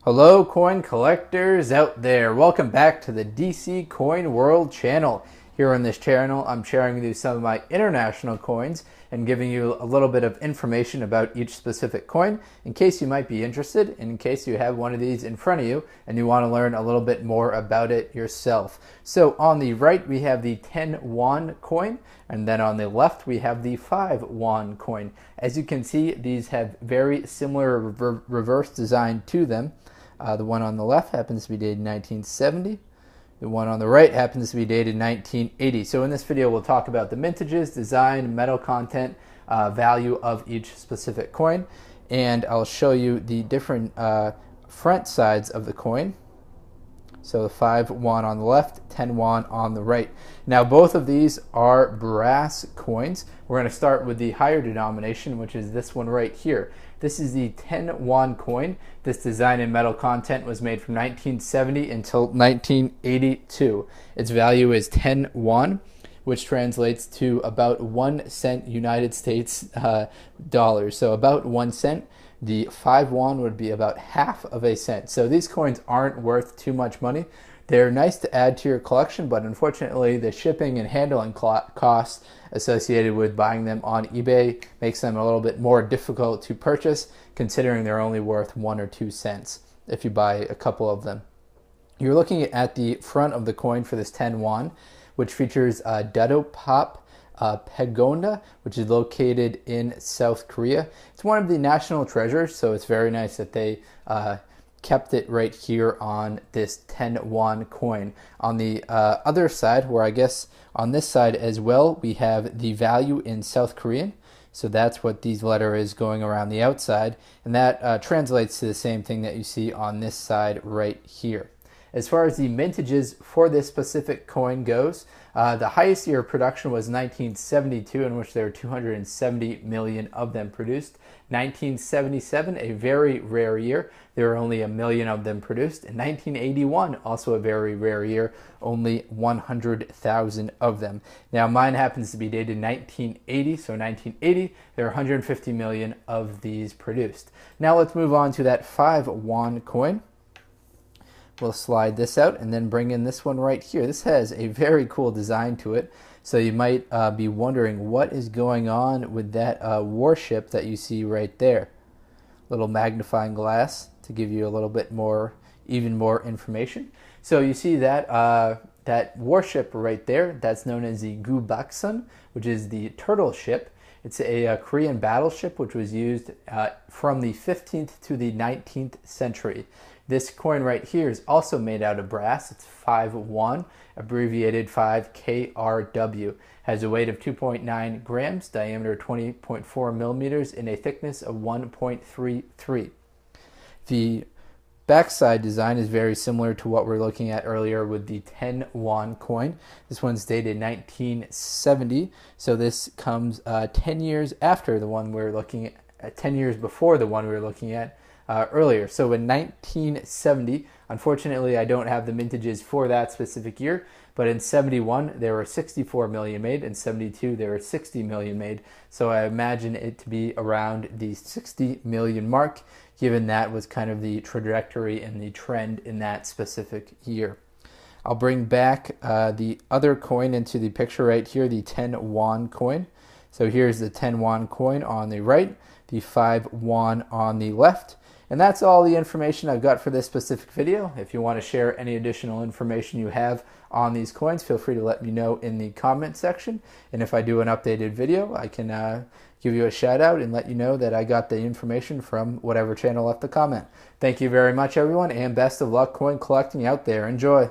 Hello coin collectors out there. Welcome back to the DC Coin World channel. Here on this channel, I'm sharing with you some of my international coins and giving you a little bit of information about each specific coin in case you might be interested, and in case you have one of these in front of you and you want to learn a little bit more about it yourself. So on the right, we have the 10 won coin, and then on the left, we have the 5 won coin. As you can see, these have very similar reverse design to them. The one on the left happens to be dated 1970. The one on the right happens to be dated 1980. So in this video, we'll talk about the mintages, design, metal content, value of each specific coin, and I'll show you the different front sides of the coin. So the 5 won on the left, 10 won on the right. Now both of these are brass coins. We're going to start with the higher denomination, which is this one right here. This is the 10 won coin. This design and metal content was made from 1970 until 1982. Its value is 10 won, which translates to about 1 cent United States dollars. So about 1 cent. The 5 won would be about half of a cent. So these coins aren't worth too much money. They're nice to add to your collection, but unfortunately the shipping and handling costs associated with buying them on eBay makes them a little bit more difficult to purchase, considering they're only worth 1 or 2 cents if you buy a couple of them. You're looking at the front of the coin for this 10 won, which features Dabotap Pagoda, which is located in South Korea. It's one of the national treasures, so it's very nice that they kept it right here on this 10 won coin. On the other side, or I guess on this side as well, we have the value in South Korean. So that's what these letter is going around the outside, and that translates to the same thing that you see on this side right here. As far as the mintages for this specific coin goes, the highest year of production was 1972, in which there were 270 million of them produced. 1977, a very rare year, there were only 1 million of them produced. In 1981, also a very rare year, only 100,000 of them. Now mine happens to be dated 1980, so 1980, there are 150 million of these produced. Now let's move on to that 5 won coin. We'll slide this out and then bring in this one right here. This has a very cool design to it. So you might be wondering what is going on with that warship that you see right there. Little magnifying glass to give you a little bit more, even more information. So you see that that warship right there, that's known as the Gyeongju, which is the turtle ship. It's a Korean battleship which was used from the 15th to the 19th century. This coin right here is also made out of brass. It's 5 won, abbreviated 5 KRW. Has a weight of 2.9 grams, diameter 20.4 millimeters, and a thickness of 1.33. The backside design is very similar to what we're looking at earlier with the 10 won coin. This one's dated 1970, so this comes 10 years after the one we're looking at, 10 years before the one we were looking at earlier. So in 1970, unfortunately I don't have the mintages for that specific year, but in 71 there were 64 million made, in 72 there were 60 million made, so I imagine it to be around the 60 million mark, given that was kind of the trajectory and the trend in that specific year. I'll bring back the other coin into the picture right here, the 10 won coin. So here's the 10 won coin on the right, the 5 won on the left. And that's all the information I've got for this specific video. If you want to share any additional information you have on these coins, feel free to let me know in the comment section. And if I do an updated video, I can give you a shout out and let you know that I got the information from whatever channel left the comment. Thank you very much, everyone, and best of luck coin collecting out there. Enjoy.